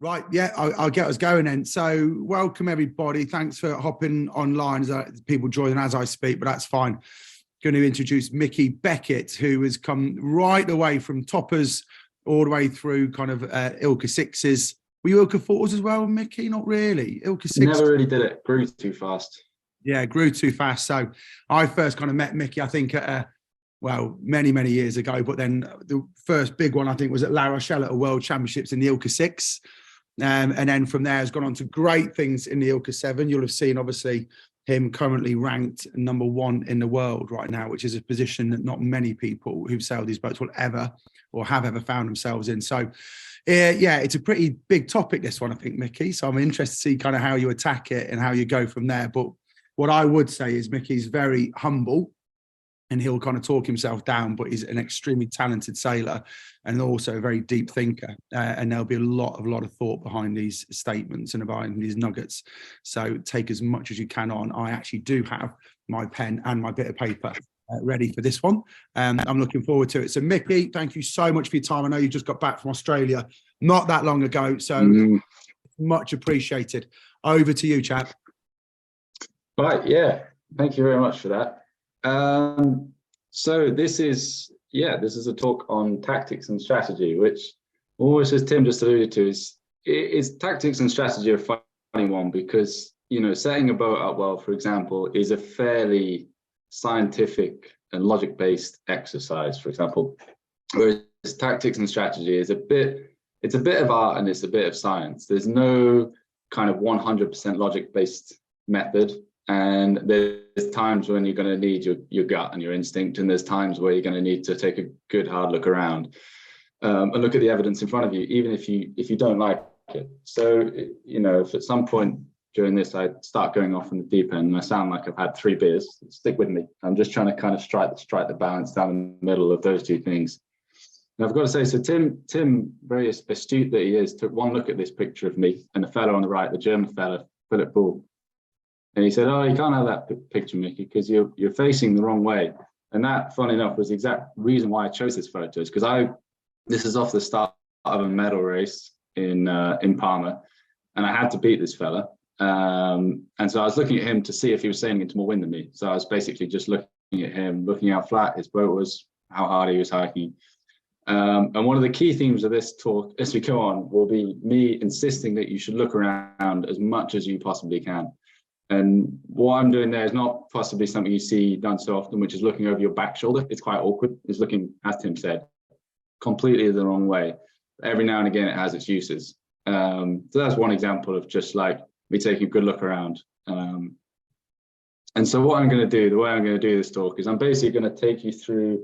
Right, yeah, I'll get us going then. So welcome everybody. Thanks for hopping online as people joining as I speak, but that's fine. Going to introduce Mickey Beckett, who has come right the way from toppers all the way through kind of Ilka sixes. Were you Ilka fours as well, Mickey? Not really. Ilka sixes. Never really did it. Grew too fast. Yeah, grew too fast. So I first kind of met Mickey, I think, at many years ago. But then the first big one, I think, was at La Rochelle at a World Championships in the Ilka six. And then from there has gone on to great things in the Ilka 7. You'll have seen, obviously, him currently ranked number 1 in the world right now, which is a position that not many people who've sailed these boats will ever or have ever found themselves in. So, yeah, it's a pretty big topic, this one, I think, Mickey. So I'm interested to see kind of how you attack it and how you go from there. But what I would say is Mickey's very humble, and he'll kind of talk himself down, but he's an extremely talented sailor and also a very deep thinker. And there'll be a lot of thought behind these statements and behind these nuggets. So take as much as you can on. I actually do have my pen and my bit of paper ready for this one. I'm looking forward to it. So Mickey, thank you so much for your time. I know you just got back from Australia not that long ago, so much appreciated. Over to you, chap. Right, yeah. Thank you very much for that. So this is a talk on tactics and strategy, which always, as Tim just alluded to, is tactics and strategy a funny one because, you know, setting a boat up well, for example, is a fairly scientific and logic-based exercise, for example, whereas tactics and strategy is it's a bit of art and it's a bit of science. There's no kind of 100% logic-based method. And there's times when you're going to need your gut and your instinct, and there's times where you're going to need to take a good hard look around and look at the evidence in front of you, even if you don't like it. So, you know, if at some point during this I start going off in the deep end and I sound like I've had 3 beers, stick with me. I'm just trying to kind of strike the balance down the middle of those two things. And I've got to say, so Tim, very astute that he is, took one look at this picture of me and the fellow on the right, the German fellow, Philip Bull. And he said, "Oh, you can't have that picture, Mickey, because you're facing the wrong way." And that, funny enough, was the exact reason why I chose this photo. Is because this is off the start of a medal race in Palma, and I had to beat this fella. And so I was looking at him to see if he was sailing into more wind than me. So I was basically just looking at him, looking how flat his boat was, how hard he was hiking. And one of the key themes of this talk, as we go on, will be me insisting that you should look around as much as you possibly can. And what I'm doing there is not possibly something you see done so often, which is looking over your back shoulder. It's quite awkward. It's looking, as Tim said, completely the wrong way. Every now and again, it has its uses. So that's one example of just like me taking a good look around. And so what I'm going to do, the way I'm going to do this talk is I'm basically going to take you through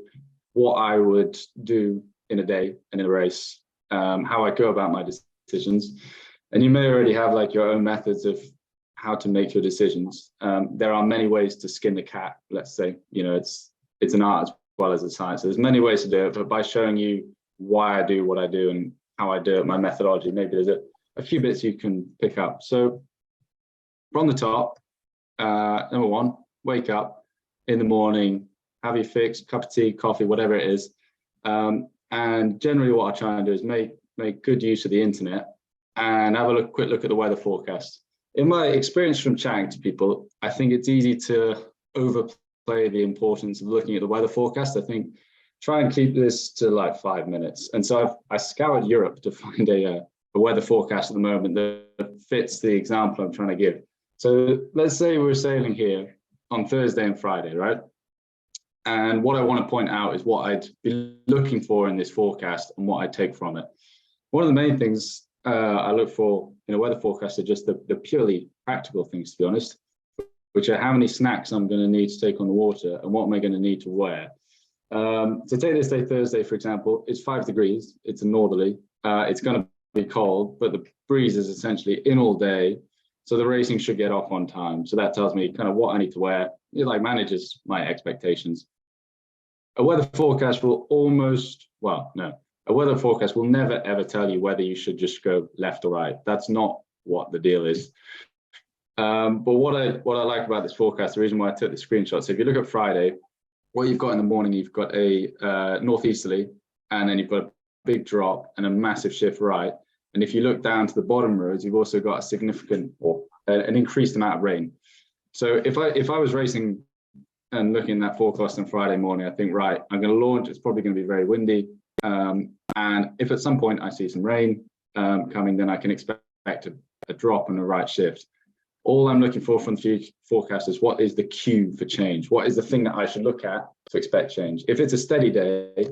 what I would do in a day and in a race, how I go about my decisions. And you may already have like your own methods of how to make your decisions. There are many ways to skin the cat, let's say. You know, it's an art as well as a science. So there's many ways to do it, but by showing you why I do what I do and how I do it, my methodology, maybe there's a few bits you can pick up. So from the top, number 1, wake up in the morning, have your fix, cup of tea, coffee, whatever it is. And generally what I try and do is make good use of the internet and have a quick look at the weather forecast. In my experience from chatting to people, I think it's easy to overplay the importance of looking at the weather forecast. I think try and keep this to like 5 minutes. And so I scoured Europe to find a weather forecast at the moment that fits the example I'm trying to give. So let's say we're sailing here on Thursday and Friday, right? And what I want to point out is what I'd be looking for in this forecast and what I take from it. One of the main things I look for in a weather forecast are just the purely practical things, to be honest, which are how many snacks I'm going to need to take on the water and what am I going to need to wear. So take this day, Thursday, for example, it's 5 degrees, it's a northerly, it's going to be cold, but the breeze is essentially in all day. So the racing should get off on time. So that tells me kind of what I need to wear. It like manages my expectations. A weather forecast will a weather forecast will never ever tell you whether you should just go left or right. That's not what the deal is. But what I like about this forecast, the reason why I took the screenshot, so if you look at Friday, what you've got in the morning, you've got a northeasterly, and then you've got a big drop and a massive shift right. And if you look down to the bottom roads, you've also got a significant or an increased amount of rain. So if I was racing and looking at that forecast on Friday morning, I think, right, I'm going to launch. It's probably going to be very windy. And if at some point I see some rain coming, then I can expect a drop and a right shift. All I'm looking for from the forecast is what is the cue for change? What is the thing that I should look at to expect change? If it's a steady day,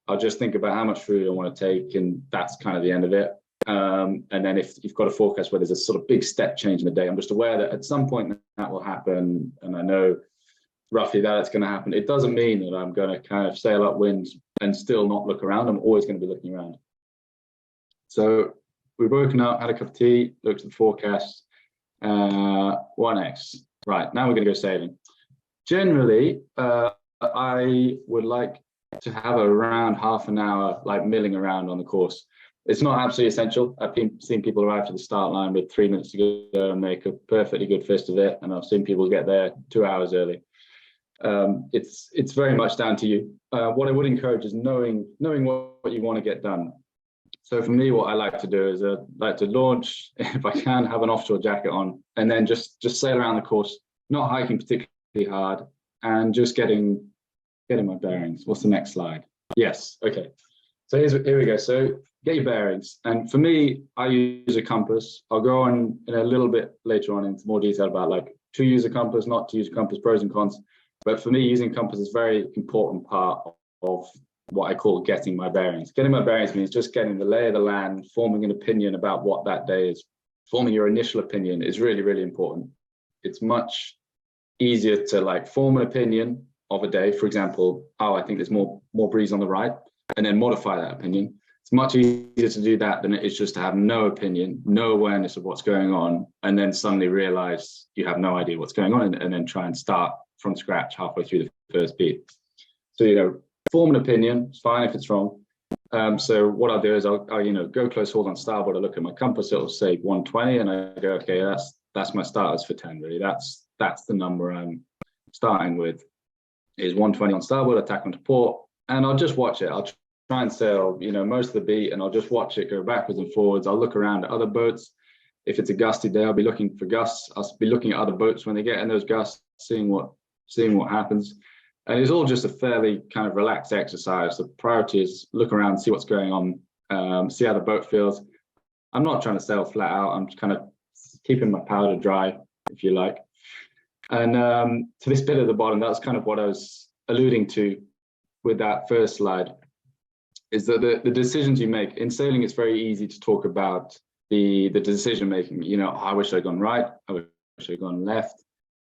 I'll just think about how much food I want to take, and that's kind of the end of it. And then if you've got a forecast where there's a sort of big step change in the day, I'm just aware that at some point that will happen, and I know roughly that it's going to happen. It doesn't mean that I'm going to kind of sail upwind and still not look around. I'm always going to be looking around. So we've woken up, had a cup of tea, looked at the forecast. 1x. Right, now we're going to go sailing. Generally, I would like to have around half an hour like milling around on the course. It's not absolutely essential. I've seen people arrive to the start line with 3 minutes to go and make a perfectly good fist of it, and I've seen people get there 2 hours early. It's very much down to you. What I would encourage is knowing what you want to get done. So for me, what I like to do is I like to launch, if I can, have an offshore jacket on, and then just sail around the course, not hiking particularly hard, and just getting my bearings. What's the next slide? Yes, okay. So here we go. So get your bearings. And for me, I use a compass. I'll go on in a little bit later on into more detail about like to use a compass, not to use a compass, pros and cons. But for me, using compass is a very important part of what I call getting my bearings. Getting my bearings means just getting the lay of the land, forming an opinion about what that day is. Forming your initial opinion is really, really important. It's much easier to like form an opinion of a day. For example, oh, I think there's more breeze on the right, and then modify that opinion. It's much easier to do that than it is just to have no opinion, no awareness of what's going on, and then suddenly realize you have no idea what's going on, and then try and start from scratch halfway through the first beat. So, form an opinion, it's fine if it's wrong. So what I'll do is I'll go close haul on starboard. I look at my compass, it'll say 120, and I go, okay, that's my starters for 10, really. That's the number I'm starting with, is 120 on starboard, attack onto port, and I'll just watch it. I'll try and sail, most of the beat, and I'll just watch it go backwards and forwards. I'll look around at other boats. If it's a gusty day, I'll be looking for gusts. I'll be looking at other boats when they get in those gusts, seeing what happens. And it's all just a fairly kind of relaxed exercise. The priority is look around, see what's going on, see how the boat feels. I'm not trying to sail flat out. I'm just kind of keeping my powder dry, if you like. And to this bit at the bottom, that's kind of what I was alluding to with that first slide, is that the decisions you make in sailing, it's very easy to talk about the decision making. I wish I'd gone right. I wish I'd gone left.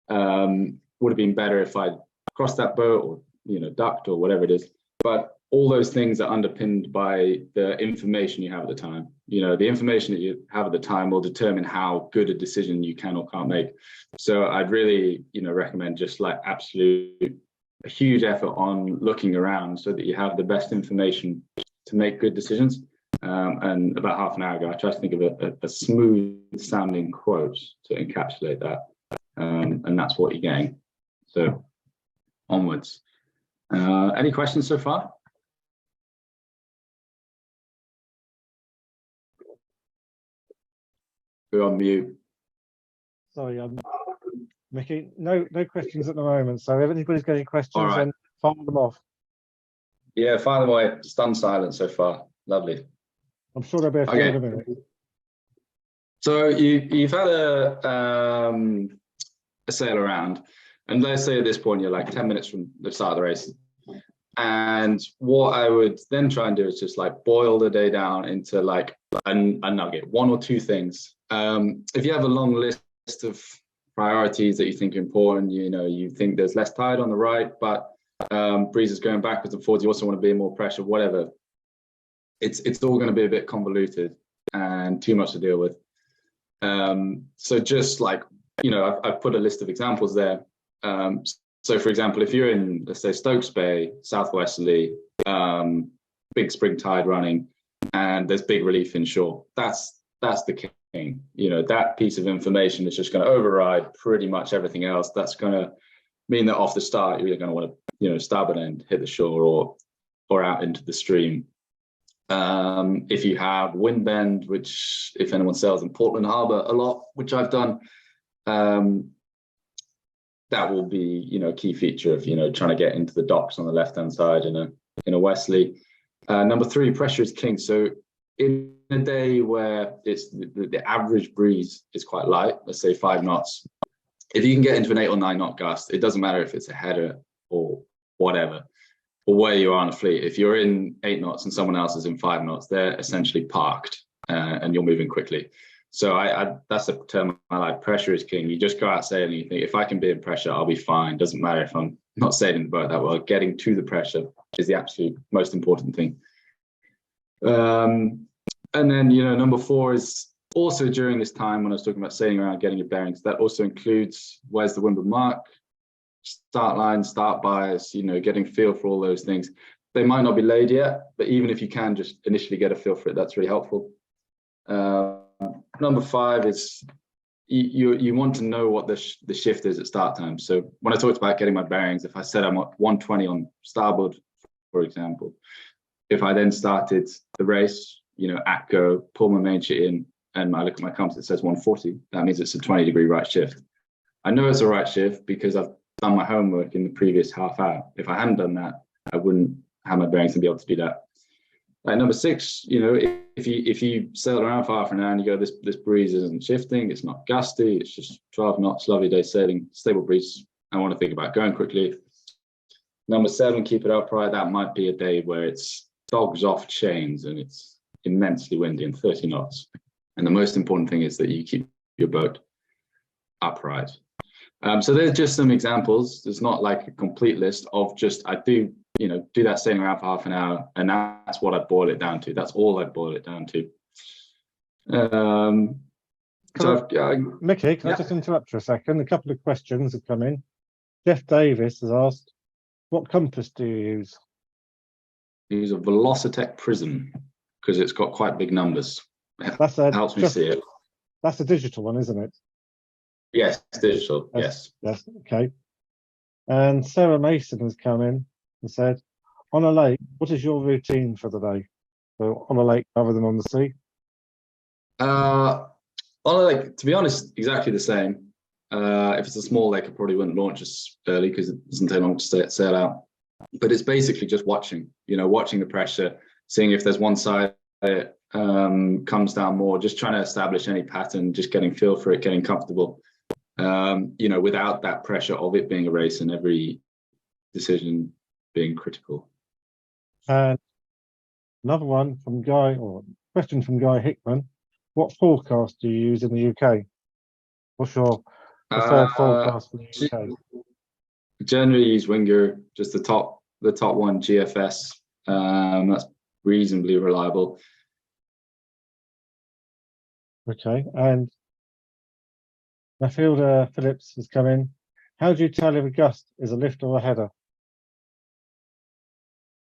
Would have been better if I'd crossed that boat or ducked or whatever it is. But all those things are underpinned by the information you have at the time. The information that you have at the time will determine how good a decision you can or can't make. So I'd really recommend just like a huge effort on looking around so that you have the best information to make good decisions. And about half an hour ago, I tried to think of a smooth sounding quote to encapsulate that. And that's what you're getting. So onwards. Any questions so far? We're on mute. Sorry, Mickey. No questions at the moment. So if anybody's got any questions, then fire them off. Yeah, fire them away. Stunned silence so far. Lovely. I'm sure there'll be a few in a minute. So you've had a sail around, and let's say at this point you're like 10 minutes from the start of the race. And what I would then try and do is just like boil the day down into like a nugget, one or two things. If you have a long list of priorities that you think are important, you think there's less tide on the right, but breeze is going backwards and forwards, you also want to be in more pressure, whatever. It's all going to be a bit convoluted and too much to deal with. So just like, I've put a list of examples there. So for example, if you're in, let's say, Stokes Bay, southwesterly, big spring tide running, and there's big relief inshore, that's the king. That piece of information is just going to override pretty much everything else. That's going to mean that off the start, you're going to want to, starboard end, hit the shore or out into the stream. If you have wind bend, which if anyone sails in Portland Harbor a lot, which I've done, that will be, you know, a key feature of, you know, trying to get into the docks on the left-hand side in a westerly. Number 3, pressure is king. So in a day where it's the average breeze is quite light, let's say 5 knots, if you can get into an 8 or 9 knot gust, it doesn't matter if it's a header or whatever, or where you are on a fleet. If you're in 8 knots and someone else is in 5 knots, they're essentially parked and you're moving quickly. So that's the term I like. Pressure is king. You just go out sailing and you think, if I can be in pressure, I'll be fine. Doesn't matter if I'm not sailing the boat that well. Getting to the pressure is the absolute most important thing. And then, you know, number 4 is also during this time when I was talking about sailing around, getting your bearings, that also includes where's the Leeward Mark, start line, start bias, you know, getting feel for all those things. They might not be laid yet, but even if you can just initially get a feel for it, that's really helpful. Number 5 is you want to know what the shift is at start time. So when I talked about getting my bearings, if I said I'm at 120 on starboard, for example, if I then started the race, you know, at go, pull my main sheet in, and I look at my compass, it says 140, that means it's a 20-degree right shift. I know it's a right shift because I've done my homework in the previous half hour. If I hadn't done that, I wouldn't have my bearings to be able to do that. Number 6, you know, if you sail around for half an hour and you go, this breeze isn't shifting, it's not gusty, it's just 12 knots, lovely day sailing, stable breeze, I want to think about going quickly. Number 7, keep it upright. That might be a day where it's dogs off chains and it's immensely windy and 30 knots. And the most important thing is that you keep your boat upright. So there's just some examples. There's not like a complete list of just, I do that sailing around for half an hour, and that's what I boil it down to. That's all I boil it down to. Mickey, can I just interrupt for a second? A couple of questions have come in. Jeff Davis has asked, what compass do you use? I use a Velocitech Prism because it's got quite big numbers. That helps me see it. That's a digital one, isn't it? Yes, digital. Yes. Yes. Okay. And Sarah Mason has come in and said, on a lake, what is your routine for the day? So on a lake rather than on the sea? On a lake, to be honest, exactly the same. If it's a small lake, I probably wouldn't launch as early because it doesn't take long to sail out. But it's basically just watching the pressure, seeing if there's one side that comes down more, just trying to establish any pattern, just getting feel for it, getting comfortable, without that pressure of it being a race and every decision being critical. And another one from Guy, or question from Guy Hickman. What forecast do you use in the UK? What's your preferred forecast for the UK? Generally use Winger, just the top one, GFS. That's reasonably reliable. Okay, and Mathilda Phillips has come in. How do you tell if a gust is a lift or a header?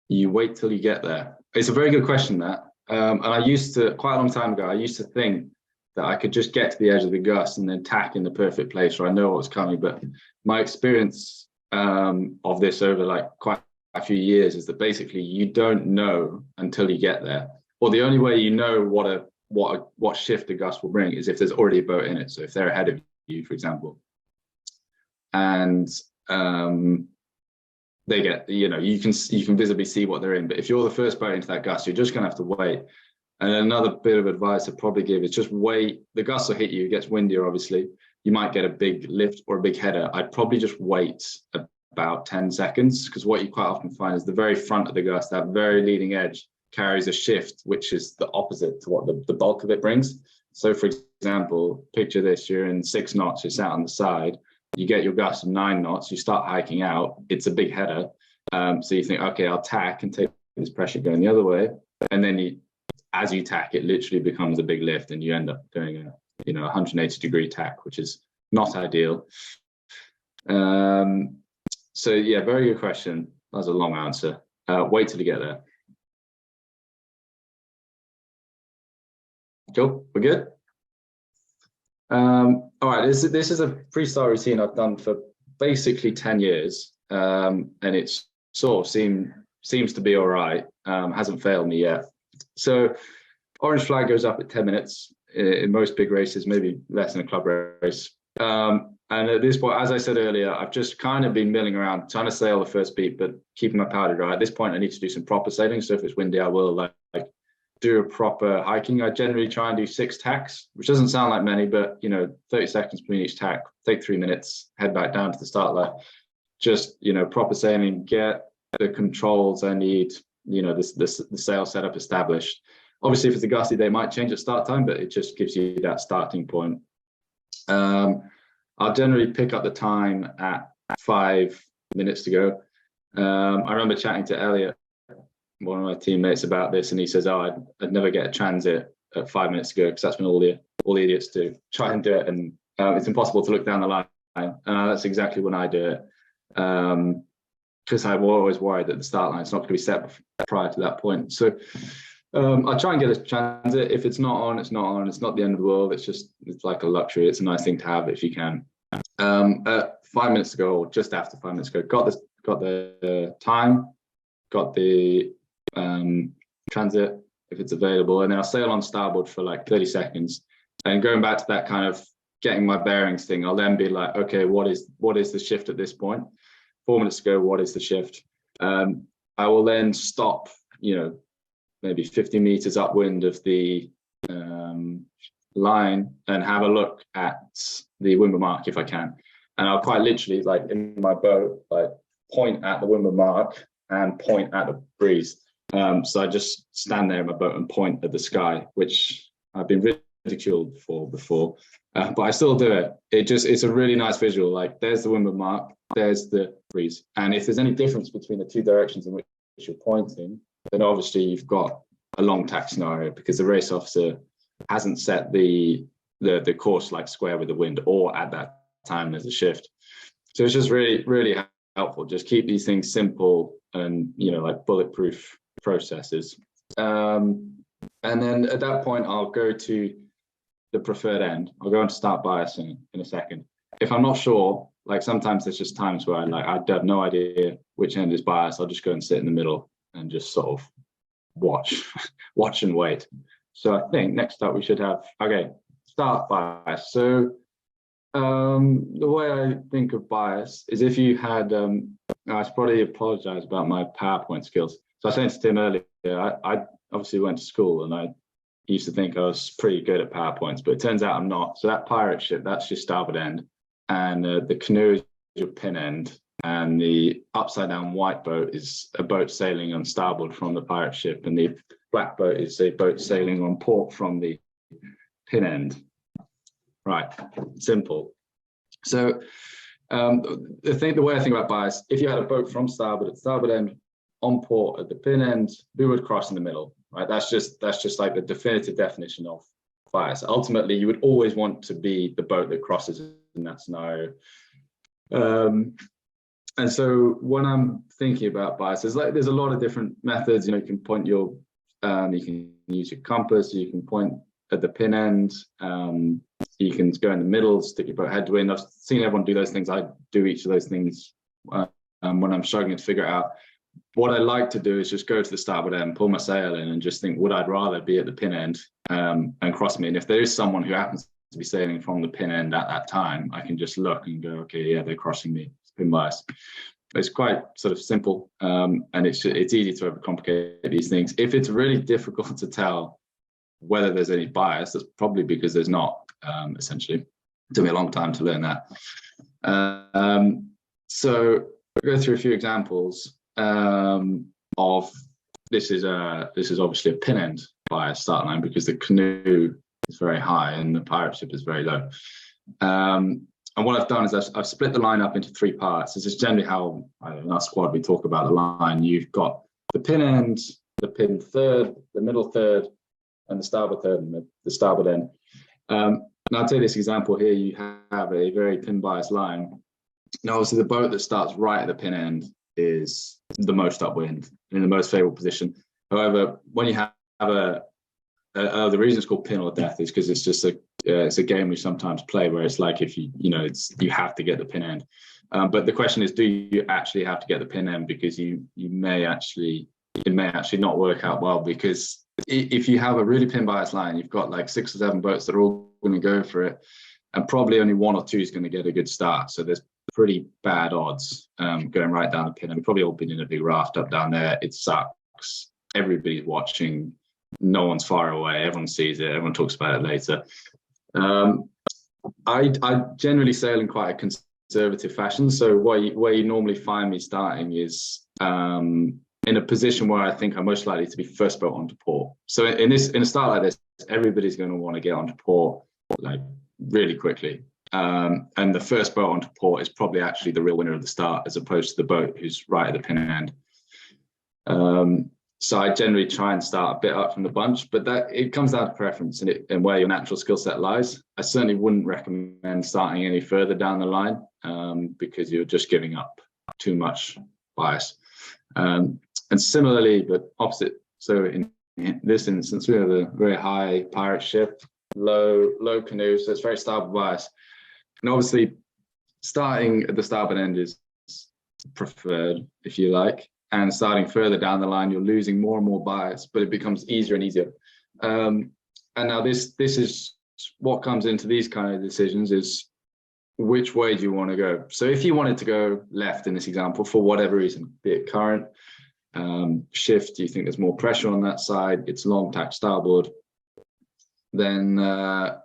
You wait till you get there. It's a very good question, that. And I used to, quite a long time ago, I used to think that I could just get to the edge of the gust and then tack in the perfect place where I know what's coming. But my experience of this over like quite a few years is that basically you don't know until you get there. Or the only way you know what shift a gust will bring is if there's already a boat in it. So if they're ahead of you, for example, and they get, you can visibly see what they're in. But if you're the first boat into that gust, you're just going to have to wait. And another bit of advice I'd probably give is just wait. The gust will hit you. It gets windier, obviously. You might get a big lift or a big header. I'd probably just wait about 10 seconds, because what you quite often find is the very front of the gust, that very leading edge, carries a shift, which is the opposite to what the bulk of it brings. So, for example, picture this. You're in 6 knots. You're sat on the side. You get your gust of 9 knots. You start hiking out. It's a big header. So you think, okay, I'll tack and take this pressure going the other way. And then as you tack, it literally becomes a big lift, and you end up doing a 180-degree tack, which is not ideal. So yeah, very good question. That was a long answer. Wait till you get there. Cool, we're good. All right, this is a freestyle routine I've done for basically 10 years, and it's sort of seems to be all right. Hasn't failed me yet. So orange flag goes up at 10 minutes in most big races, maybe less in a club race. And at this point, as I said earlier, I've just kind of been milling around, trying to sail the first beat, but keeping my powder dry. At this point, I need to do some proper sailing. So if it's windy, I will like do a proper hiking. I generally try and do 6 tacks, which doesn't sound like many, but 30 seconds between each tack, take 3 minutes, head back down to the start line. Just, proper sailing, get the controls I need, the sail setup established. Obviously, if it's a gusty, they might change at start time, but it just gives you that starting point. I'll generally pick up the time at 5 minutes to go. I remember chatting to Elliot, one of my teammates, about this, and he says, "Oh, I'd never get a transit at 5 minutes to go because that's when all the idiots do. Try and do it, and it's impossible to look down the line." That's exactly when I do it, because I'm always worried that the start line is not going to be set prior to that point. So I try and get a transit. If it's not on, it's not on. It's not the end of the world. It's like a luxury. It's a nice thing to have if you can. At 5 minutes to go, or just after 5 minutes to go, got the time, got the transit if it's available, and then I'll sail on starboard for like 30 seconds. And going back to that kind of getting my bearings thing, I'll then be like, okay, what is the shift at this point? 4 minutes to go, what is the shift? I will then stop, maybe 50 meters upwind of the line and have a look at the windward mark if I can. And I'll quite literally, like in my boat, like point at the windward mark and point at the breeze. So I just stand there in my boat and point at the sky, which I've been ridiculed for before, but I still do it. It's a really nice visual. Like there's the windward mark, there's the breeze. And if there's any difference between the two directions in which you're pointing, then obviously you've got a long tack scenario because the race officer hasn't set the course like square with the wind, or at that time there's a shift. So it's just really, really helpful. Just keep these things simple and, like bulletproof processes. And then at that point, I'll go to the preferred end. I'll go into start bias in a second. If I'm not sure, like sometimes there's just times where I have no idea which end is biased. I'll just go and sit in the middle and just sort of watch and wait. So I think next up we should have, start bias. So the way I think of bias is if you had, I should probably apologize about my PowerPoint skills. So I was saying to Tim earlier, I obviously went to school and I used to think I was pretty good at PowerPoints, but it turns out I'm not. So that pirate ship, that's your starboard end. And the canoe is your pin end. And the upside down white boat is a boat sailing on starboard from the pirate ship. And the black boat is a boat sailing on port from the pin end. Right, simple. So the way I think about bias, if you had a boat from starboard at the starboard end, on port at the pin end, who would cross in the middle, right? That's just like the definitive definition of bias. Ultimately, you would always want to be the boat that crosses in that scenario. And so when I'm thinking about bias, there's a lot of different methods. You can point you can use your compass, you can point at the pin end, you can go in the middle, stick your boat headwind. I've seen everyone do those things. I do each of those things when I'm struggling to figure it out. What I like to do is just go to the starboard end, pull my sail in, and just think, would I rather be at the pin end and cross me? And if there is someone who happens to be sailing from the pin end at that time, I can just look and go, okay, yeah, they're crossing me. It's pin bias. It's quite sort of simple, and it's easy to overcomplicate these things. If it's really difficult to tell whether there's any bias, that's probably because there's not. Essentially, it took me a long time to learn that. So I'll go through a few examples of this is obviously a pin end bias start line because the canoe is very high and the pirate ship is very low. And what I've done is I've split the line up into 3 parts. This is generally how in our squad we talk about the line. You've got the pin end, the pin third, the middle third, and the starboard third and the starboard end. Now I'll take this example here. You have a very pin bias line. Now obviously the boat that starts right at the pin end is the most upwind, in the most favorable position. However, when you have the reason it's called pin or death is because it's just it's a game we sometimes play where it's like if you have to get the pin end. But the question is, do you actually have to get the pin end? Because it may actually not work out well because if you have a really pin bias line, you've got like 6 or 7 boats that are all going to go for it, and probably only 1 or 2 is going to get a good start. So there's pretty bad odds going right down the pin. And we've probably all been in a big raft up down there. It sucks. Everybody's watching. No one's far away. Everyone sees it. Everyone talks about it later. I generally sail in quite a conservative fashion. So where you normally find me starting is in a position where I think I'm most likely to be first boat onto port. So in a start like this, everybody's going to want to get onto port like really quickly. And the first boat onto port is probably actually the real winner of the start, as opposed to the boat who's right at the pin end. So I generally try and start a bit up from the bunch, but that it comes down to preference and where your natural skill set lies. I certainly wouldn't recommend starting any further down the line because you're just giving up too much bias. And similarly, but opposite. So in this instance, we have a very high pirate ship, low canoe, so it's very starboard bias. And obviously, starting at the starboard end is preferred, if you like. And starting further down the line, you're losing more and more bias, but it becomes easier and easier. And now this is what comes into these kind of decisions is which way do you want to go? So if you wanted to go left in this example, for whatever reason, be it current, shift, you think there's more pressure on that side, it's long tack starboard, then I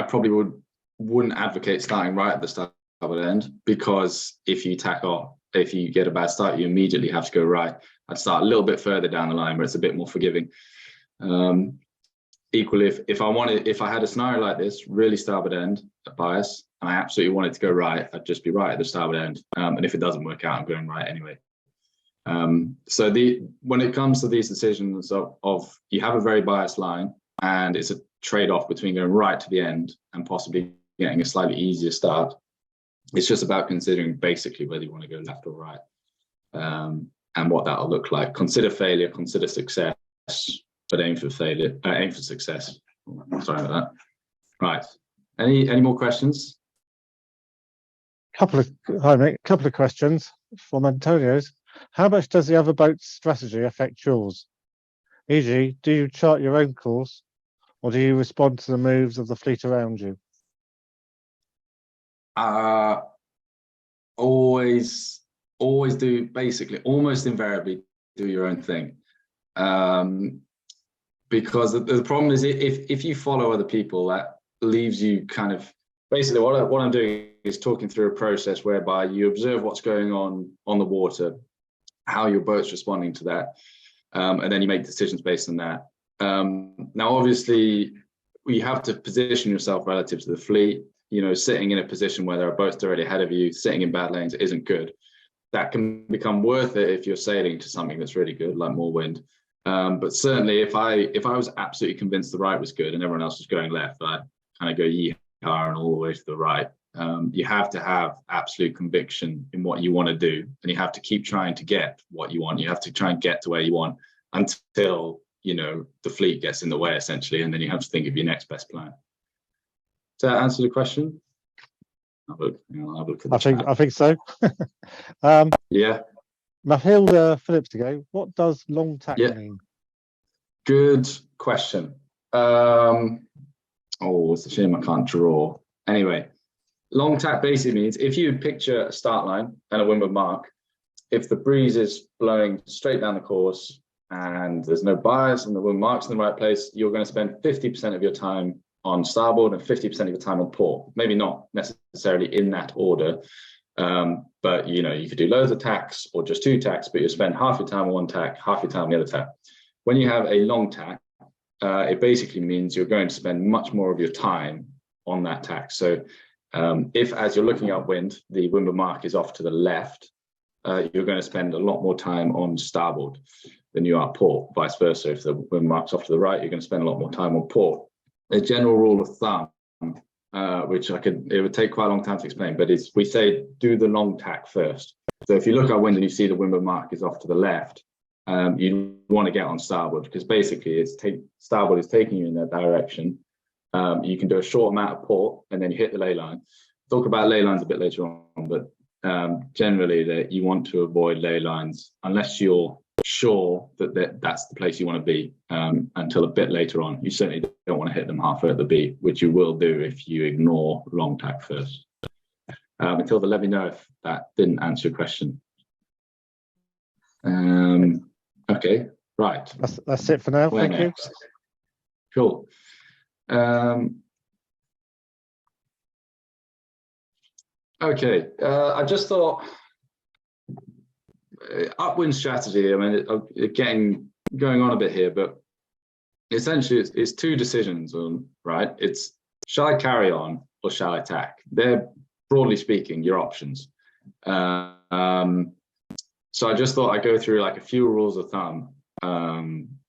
probably wouldn't advocate starting right at the starboard end, because if you tack off, if you get a bad start, you immediately have to go right. I'd start a little bit further down the line where it's a bit more forgiving. Equally, if I had a scenario like this, really starboard end bias, and I absolutely wanted to go right, I'd just be right at the starboard end. And if it doesn't work out, I'm going right anyway. So when it comes to these decisions of you have a very biased line, and it's a trade-off between going right to the end and possibly getting a slightly easier start, it's just about considering basically whether you want to go left or right, and what that'll look like. Consider failure, consider success, but aim for failure, aim for success. Sorry about that. Right. Any more questions? Hi, Nick. A couple of questions from Antonio's. How much does the other boat's strategy affect yours? E.g., do you chart your own course, or do you respond to the moves of the fleet around you? Always do, basically, almost invariably do your own thing. Because the problem is if you follow other people, that leaves you kind of, basically what I'm doing is talking through a process whereby you observe what's going on the water, how your boat's responding to that, and then you make decisions based on that. Now, obviously, you have to position yourself relative to the fleet. You know, sitting in a position where there are boats directly ahead of you, sitting in bad lanes isn't good. That can become worth it if you're sailing to something that's really good, like more wind. But certainly, if I was absolutely convinced the right was good and everyone else was going left, I'd kind of go yee-haw and all the way to the right. You have to have absolute conviction in what you want to do, and you have to keep trying to get what you want. You have to try and get to where you want until, you know, the fleet gets in the way, essentially, and then you have to think of your next best plan. Does that answer the question? I think so. Yeah. Matilda Phillips to go. What does long tack mean? Good question. It's a shame I can't draw. Anyway, long tack basically means if you picture a start line and a windward mark, if the breeze is blowing straight down the course and there's no bias and the wind mark's in the right place, you're going to spend 50% of your time on starboard and 50% of your time on port. Maybe not necessarily in that order, but you know, you could do loads of tacks or just 2 tacks, but you spend half your time on one tack, half your time on the other tack. When you have a long tack, it basically means you're going to spend much more of your time on that tack. So if, as you're looking upwind, the windward mark is off to the left, you're going to spend a lot more time on starboard than you are port. Vice versa, if the wind mark's off to the right, you're going to spend a lot more time on port. A general rule of thumb, which it would take quite a long time to explain, but we say do the long tack first. So if you look upwind and you see the windward mark is off to the left, you want to get on starboard, because basically starboard is taking you in that direction. You can do a short amount of port and then you hit the ley line. Talk about ley lines a bit later on, but generally you want to avoid ley lines unless you're sure that that's the place you want to be until a bit later on. You certainly don't want to hit them halfway at the B, which you will do if you ignore long tack first. Matilda, let me know if that didn't answer your question. Okay, right. That's it for now. Where Thank next? Cool. Okay, I just thought Upwind strategy. I mean, going on a bit here, but essentially it's two decisions, right? It's shall I carry on or shall I attack? They're broadly speaking your options. So I just thought I'd go through like a few rules of thumb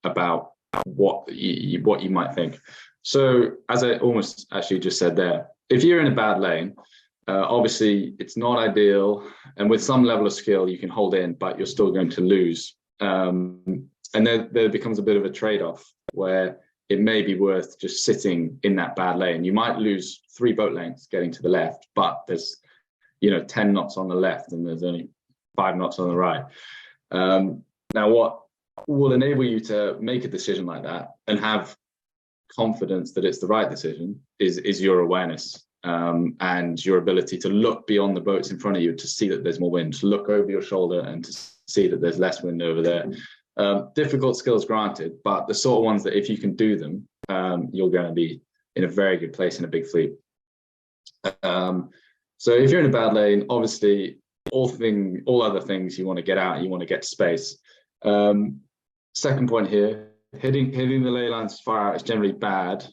about what you might think. So as I almost actually just said there, if you're in a bad lane, obviously it's not ideal, and with some level of skill you can hold in, but you're still going to lose. And there becomes a bit of a trade-off where it may be worth just sitting in that bad lane. You might lose 3 boat lengths getting to the left, but there's 10 knots on the left and there's only 5 knots on the right. Now what will enable you to make a decision like that and have confidence that it's the right decision is your awareness. And your ability to look beyond the boats in front of you to see that there's more wind, to look over your shoulder and to see that there's less wind over there. Difficult skills granted, but the sort of ones that if you can do them, you're going to be in a very good place in a big fleet. So if you're in a bad lane, obviously all other things you want to get out, you want to get to space. Second point here, hitting the ley lines far out is generally bad.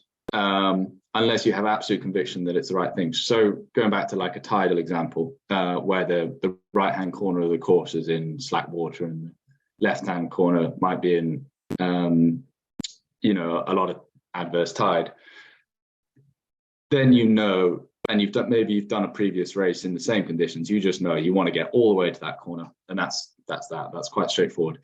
Unless you have absolute conviction that it's the right thing. So going back to like a tidal example, where the right-hand corner of the course is in slack water and the left-hand corner might be in, a lot of adverse tide, then and you've done a previous race in the same conditions, you just know you want to get all the way to that corner, and that's quite straightforward.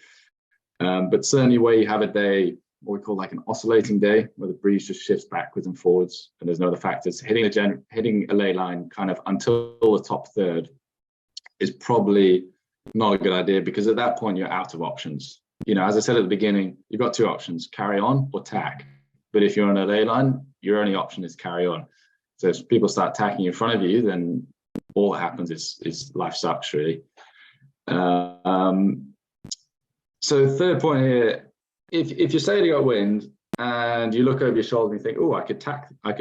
But certainly where you have a day, what we call like an oscillating day, where the breeze just shifts backwards and forwards and there's no other factors, hitting a ley line kind of until the top third is probably not a good idea, because at that point you're out of options. As I said at the beginning, you've got 2 options: carry on or tack. But if you're on a ley line, your only option is carry on. So if people start tacking in front of you, then all that happens is life sucks, really. So third point here, if you're sailing at wind and you look over your shoulder and you think, oh, I could tack and I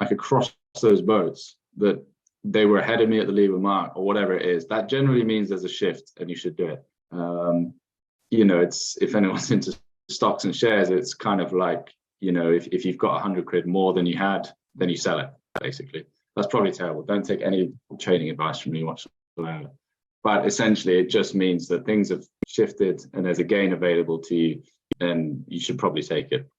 could cross those boats that they were ahead of me at the Leeward Mark or whatever it is, that generally means there's a shift and you should do it. It's, if anyone's into stocks and shares, it's kind of like, if you've got 100 quid more than you had, then you sell it, basically. That's probably terrible. Don't take any trading advice from me whatsoever. But essentially, it just means that things have shifted and there's a gain available to you, and you should probably take it.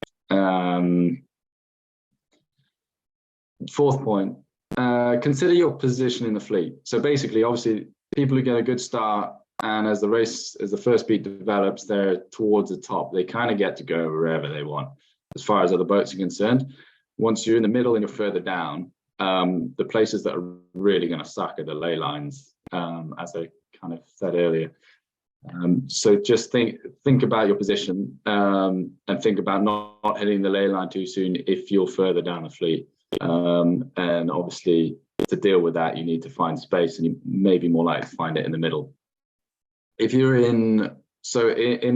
Fourth point, consider your position in the fleet. So basically, obviously, people who get a good start, and as the first beat develops, they're towards the top. They kind of get to go wherever they want, as far as other boats are concerned. Once you're in the middle and you're further down, the places that are really going to suck are the ley lines, as I kind of said earlier. So just think about your position, and think about not hitting the ley line too soon if you're further down the fleet. And obviously, to deal with that, you need to find space, and you may be more likely to find it in the middle. If you're in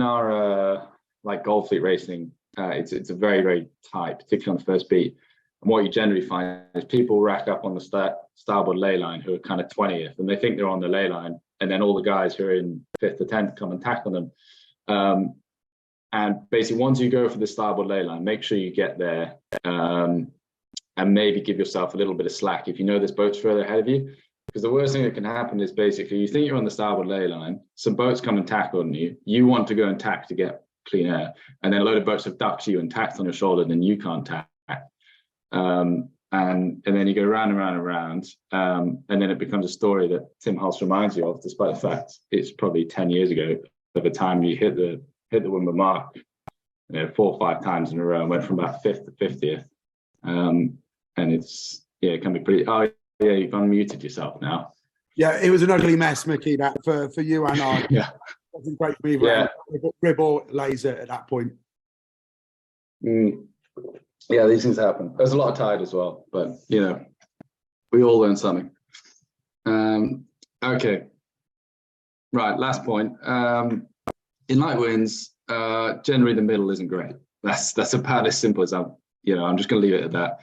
our like Gold Fleet racing, it's a very, very tight, particularly on the first beat. And what you generally find is people rack up on the starboard ley line who are kind of 20th, and they think they're on the ley line, and then all the guys who are in 5th or 10th come and tackle them. And basically, once you go for the starboard ley line, make sure you get there, and maybe give yourself a little bit of slack if you know this boat's further ahead of you. Because the worst thing that can happen is basically you think you're on the starboard ley line, some boats come and tackle on you, you want to go and tack to get clean air, and then a load of boats have ducked you and tacked on your shoulder, and then you can't tack. And then you go round and round and round, and then it becomes a story that Tim Hulse reminds you of, despite the fact it's probably 10 years ago, by the time you hit the Leeward Mark, 4 or 5 times in a row, and went from about 5th to 50th. And it can be pretty. Oh yeah, you've unmuted yourself now. Yeah, it was an ugly mess, Mickey, that for you and I. Yeah. wasn't great for either Yeah. rib or laser at that point. Yeah, these things happen. There's a lot of tide as well, but you know, we all learn something. Okay, right. Last point. In light winds, generally the middle isn't great. That's about as simple as I'm just going to leave it at that.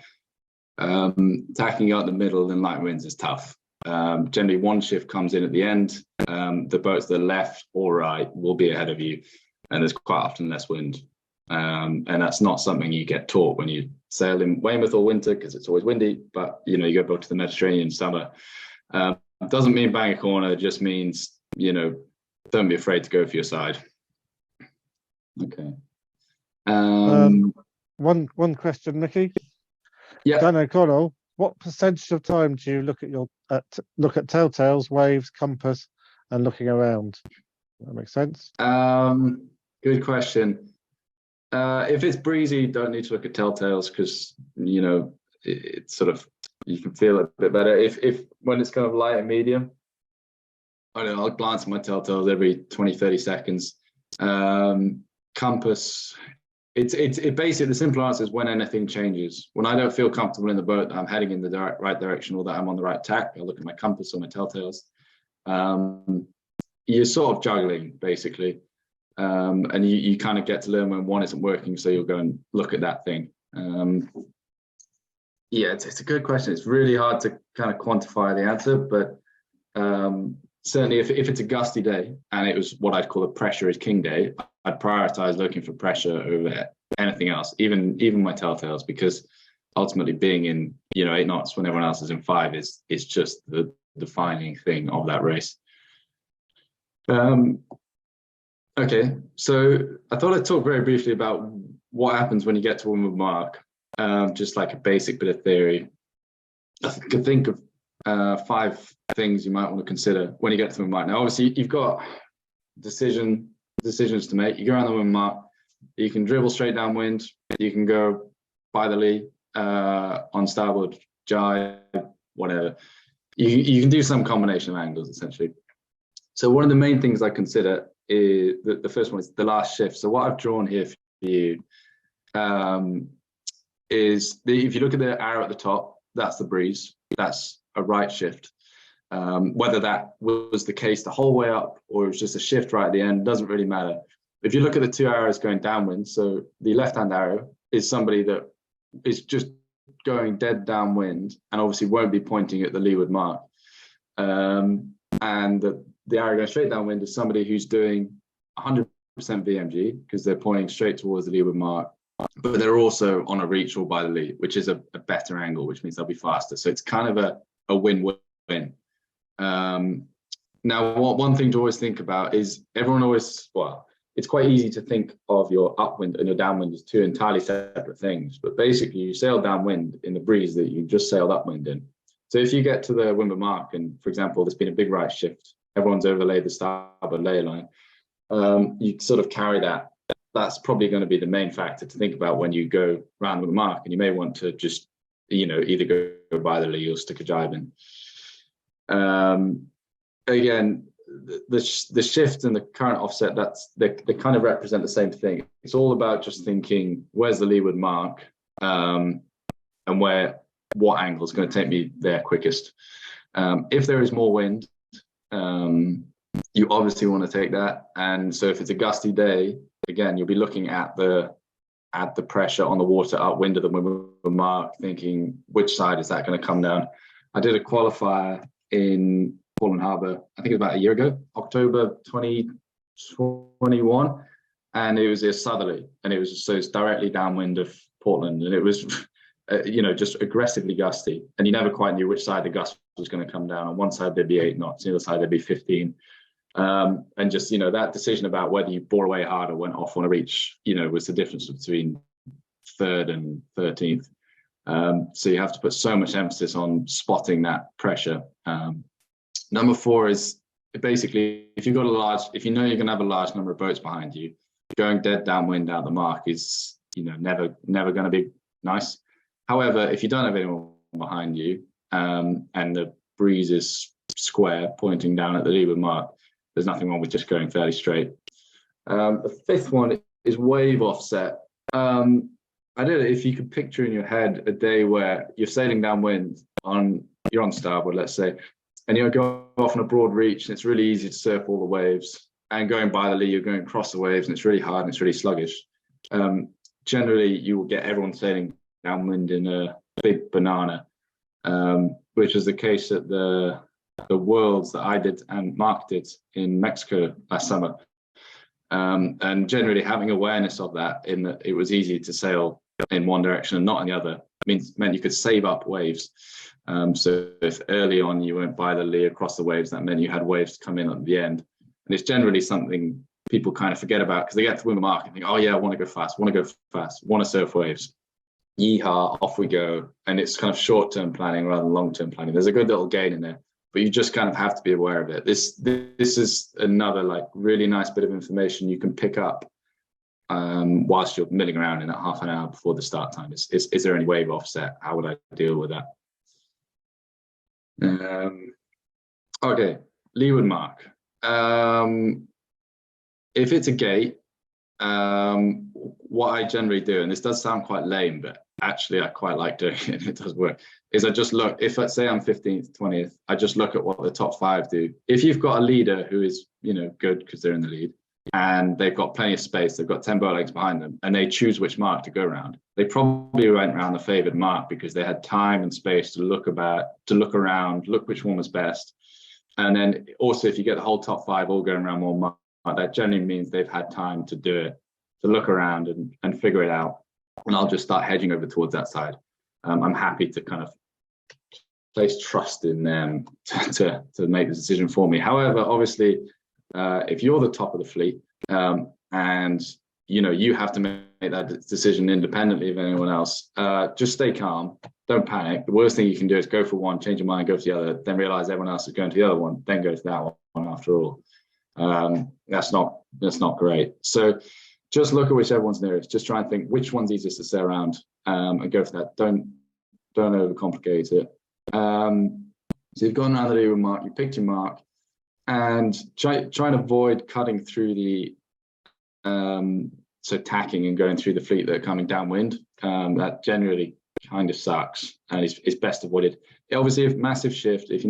Tacking out the middle in light winds is tough. Generally, one shift comes in at the end. The boats to the left or right will be ahead of you, and there's quite often less wind. And that's not something you get taught when you sail in Weymouth or winter, because it's always windy. But you go both to the Mediterranean in summer. Doesn't mean bang a corner. It just means don't be afraid to go for your side. Okay. One question, Mickey. Yeah. Dan O'Connell, what percentage of time do you look at telltales, waves, compass, and looking around? That makes sense. Good question. If it's breezy, don't need to look at telltales because it's sort of, you can feel it a bit better. If when it's kind of light and medium, I don't know, I'll glance at my telltales every 20-30 seconds. Compass, it basically, the simple answer is when anything changes. When I don't feel comfortable in the boat that I'm heading in the right direction or that I'm on the right tack, I look at my compass or my telltales. You're sort of juggling basically, and you kind of get to learn when one isn't working, so you'll go and look at that thing. Yeah, it's a good question. It's really hard to kind of quantify the answer, but certainly if it's a gusty day and it was what I'd call a pressure is king day, I'd prioritize looking for pressure over anything else, even my telltales, because ultimately being in 8 knots when everyone else is in 5 is just the defining thing of that race. Okay, so I thought I'd talk very briefly about what happens when you get to Leeward Mark, just like a basic bit of theory. I could think of 5 things you might want to consider when you get to the mark. Now, obviously, you've got decisions to make. You go around the wind mark. You can dribble straight downwind. You can go by the lee, on starboard, jibe, whatever. You can do some combination of angles, essentially. So one of the main things I consider is the first one is the last shift. So what I've drawn here for you is if you look at the arrow at the top, that's the breeze. That's a right shift. Whether that was the case the whole way up or it was just a shift right at the end, doesn't really matter. If you look at the 2 arrows going downwind, so the left-hand arrow is somebody that is just going dead downwind and obviously won't be pointing at the leeward mark. And the arrow going straight downwind is somebody who's doing 100% VMG because they're pointing straight towards the leeward mark, but they're also on a reach or by the lee, which is a better angle, which means they'll be faster. So it's kind of a win-win. Now, one thing to always think about is it's quite easy to think of your upwind and your downwind as 2 entirely separate things, but basically you sail downwind in the breeze that you just sailed upwind in. So if you get to the windward mark and, for example, there's been a big right shift, everyone's overlaid the starboard lay line, you sort of carry that. That's probably going to be the main factor to think about when you go round with the mark, and you may want to just, either go by the lee or stick a jibe in. Again, the shift and the current offset, they kind of represent the same thing. It's all about just thinking, where's the leeward mark, and what angle is going to take me there quickest. If there is more wind, you obviously want to take that. And so if it's a gusty day, again, you'll be looking at the pressure on the water upwind of the windward mark, thinking which side is that going to come down. I did a qualifier in Portland Harbour, I think it was about a year ago, October 2021, and it was a southerly, and it was it's directly downwind of Portland, and it was just aggressively gusty, and you never quite knew which side the gust was going to come down. On one side there'd be 8 knots, the other side there'd be 15, and just that decision about whether you bore away hard or went off on a reach, was the difference between 3rd and 13th. So you have to put so much emphasis on spotting that pressure. Number 4 is basically, if you know you're going to have a large number of boats behind you, going dead downwind out the mark is never going to be nice. However, if you don't have anyone behind you, and the breeze is square pointing down at the leeward mark, there's nothing wrong with just going fairly straight. The fifth one is wave offset. I don't know if you could picture in your head a day where you're sailing downwind you're on starboard, let's say, and you're going off on a broad reach, and it's really easy to surf all the waves. And going by the lee, you're going across the waves, and it's really hard and it's really sluggish. Generally, you will get everyone sailing downwind in a big banana, which was the case at the Worlds that I did and Mark did in Mexico last summer. And generally having awareness of that, in that it was easy to sail in one direction and not in the other, meant you could save up waves. So if early on you went by the lee across the waves, that meant you had waves come in at the end. And it's generally something people kind of forget about, because they get to Leeward Mark and think, oh yeah, I want to go fast, want to surf waves. Yeehaw, off we go. And it's kind of short-term planning rather than long-term planning. There's a good little gain in there, but you just kind of have to be aware of it. This is another like really nice bit of information you can pick up whilst you're milling around in that half an hour before the start time. Is there any wave offset? How would I deal with that? Okay, Leeward Mark. If it's a gate, what I generally do, and this does sound quite lame, but actually I quite like doing it, and it does work, is I just look, if let's say I'm 15th, 20th, I just look at what the top 5 do. If you've got a leader who is, good because they're in the lead, and they've got plenty of space, they've got 10 boat legs behind them, and they choose which mark to go around, they probably went around the favored mark because they had time and space to look around, look which one was best. And then also, if you get the whole top 5 all going around one mark, that generally means they've had time to do it, to look around and figure it out. And I'll just start hedging over towards that side. I'm happy to kind of place trust in them to make the decision for me. However, obviously, if you're the top of the fleet and you have to make that decision independently of anyone else, just stay calm. Don't panic. The worst thing you can do is go for one, change your mind, go to the other, then realize everyone else is going to the other one, then go to that one after all. That's not great. So just look at which everyone's nearest. Just try and think which one's easiest to stay around, and go for that. Don't overcomplicate it. So you've gone around the Leeward Mark, you picked your mark, and try and avoid cutting through the so tacking and going through the fleet that are coming downwind. That generally kind of sucks, and it's best avoided. Obviously, if massive shift, if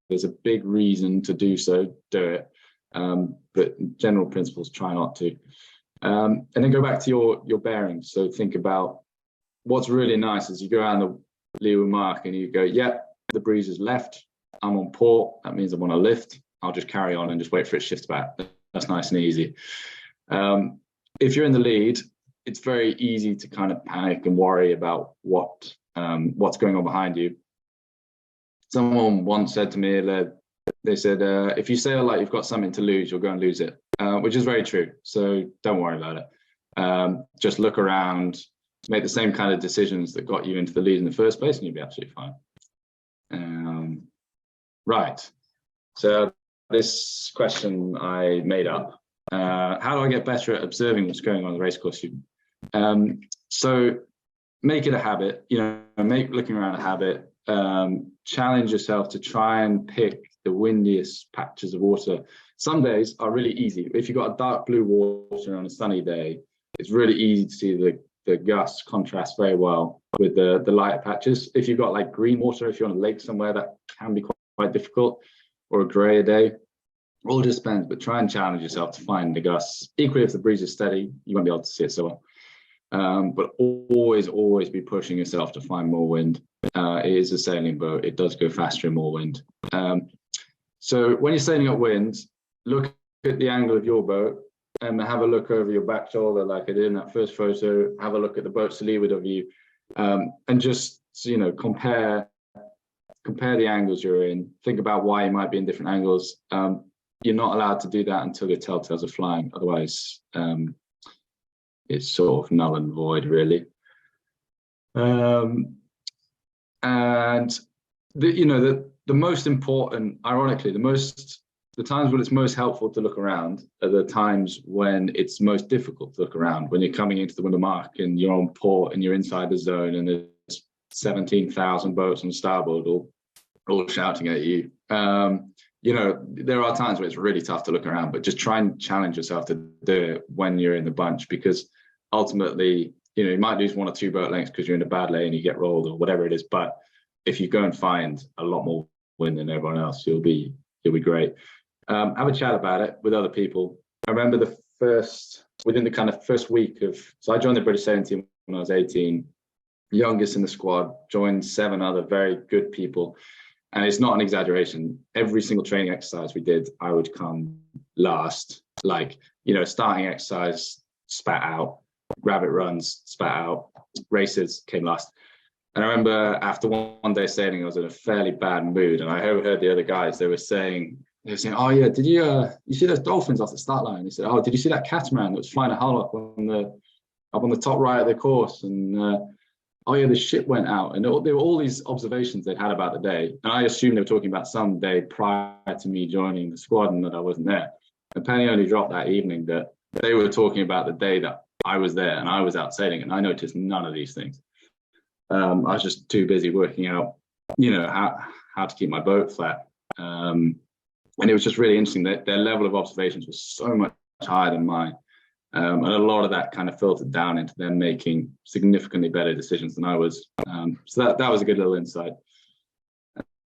there's a big reason to do so, do it. But general principles, try not to. And then go back to your bearings. So think about what's really nice is you go around the Leeward Mark and you go, the breeze is left, I'm on port, that means I'm on a lift, I'll just carry on and just wait for it to shift back. That's nice and easy. If you're in the lead, it's very easy to kind of panic and worry about what's going on behind you. Someone once said to me that they said, if you sail like you've got something to lose, you'll go and lose it, which is very true. So don't worry about it. Just look around, make the same kind of decisions that got you into the lead in the first place, and you'll be absolutely fine. Right. So this question I made up. How do I get better at observing what's going on in the racecourse? So make it a habit, make looking around a habit. Challenge yourself to try and pick the windiest patches of water. Some days are really easy. If you've got a dark blue water on a sunny day, it's really easy to see the gusts contrast very well with the lighter patches. If you've got like green water, if you're on a lake somewhere, that can be quite difficult, or a grayer day. All just depends, but try and challenge yourself to find the gusts. Equally, if the breeze is steady, you won't be able to see it so well. But always be pushing yourself to find more wind. It is a sailing boat. It does go faster in more wind. So when you're sailing upwind, look at the angle of your boat and have a look over your back shoulder like I did in that first photo. Have a look at the boats to leeward of you, and just compare the angles you're in. Think about why you might be in different angles. You're not allowed to do that until your telltales are flying. Otherwise, it's sort of null and void, really. And the most important, ironically, the times when it's most helpful to look around are the times when it's most difficult to look around. When you're coming into the Leeward Mark and you're on port and you're inside the zone and there's 17,000 boats on starboard all shouting at you. you know, there are times where it's really tough to look around, but just try and challenge yourself to do it when you're in the bunch, because ultimately, you know, you might lose 1 or 2 boat lengths because you're in a bad lane, you get rolled or whatever it is. But if you go and find a lot more wind than everyone else, you'll be great. Have a chat about it with other people. I remember within the kind of first week so I joined the British sailing team when I was 18, youngest in the squad, joined 7 other very good people. And it's not an exaggeration. Every single training exercise we did, I would come last. Like, you know, starting exercise, spat out, rabbit runs, spat out, races came last. And I remember after one day sailing, I was in a fairly bad mood. And I heard the other guys, they were saying, oh yeah, did you see those dolphins off the start line? They said, oh, did you see that catamaran that was flying a hull up on the top right of the course? And oh yeah, the ship went out. And there were all these observations they'd had about the day. And I assumed they were talking about some day prior to me joining the squad and that I wasn't there. And Penny only dropped that evening that they were talking about the day that I was there and I was out sailing, and I noticed none of these things. I was just too busy working out, you know, how to keep my boat flat. And it was just really interesting that their level of observations was so much higher than mine. And a lot of that kind of filtered down into them making significantly better decisions than I was. So that was a good little insight.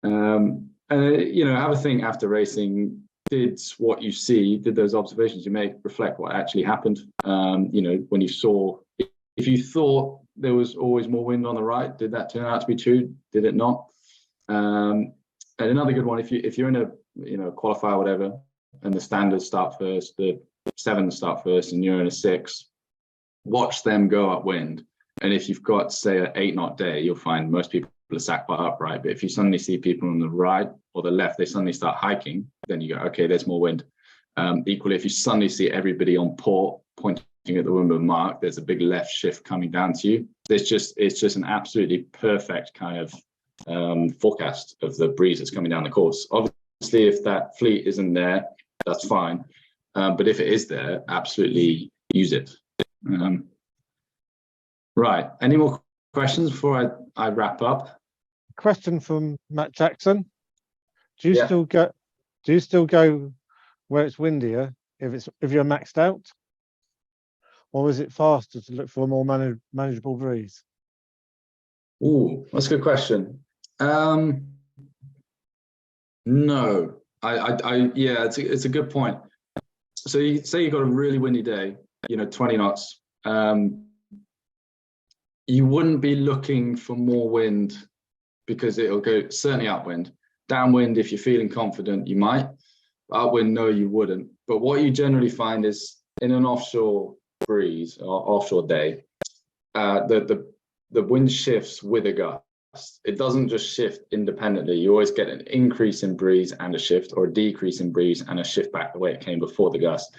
And, you know, have a think after racing. Did what you see, did those observations you make reflect what actually happened? You know, when you saw, if you thought there was always more wind on the right, did that turn out to be true? Did it not? And another good one, if you're in a, you know, qualifier or whatever, and the standards start first, the 7s start first, and you're in a 6, watch them go upwind. And if you've got, say, an 8-knot day, you'll find most people are sack butt upright. But if you suddenly see people on the right or the left, they suddenly start hiking, then you go, okay, there's more wind. Equally, if you suddenly see everybody on port pointing at the Leeward Mark, there's a big left shift coming down to you. It's just an absolutely perfect kind of forecast of the breeze that's coming down the course. Obviously, if that fleet isn't there, that's fine. But if it is there, absolutely use it. Right. Any more questions before I wrap up? Question from Matt Jackson. Do you still go where it's windier if you're maxed out? Or is it faster to look for a more manageable breeze? Ooh, that's a good question. No, yeah, it's a good point. So you say you've got a really windy day, you know, 20 knots. You wouldn't be looking for more wind because it'll go certainly upwind. Downwind, if you're feeling confident, you might. Upwind, no, you wouldn't. But what you generally find is in an offshore breeze or offshore day, the wind shifts with a gust. It doesn't just shift independently. You always get an increase in breeze and a shift, or a decrease in breeze and a shift back the way it came before the gust.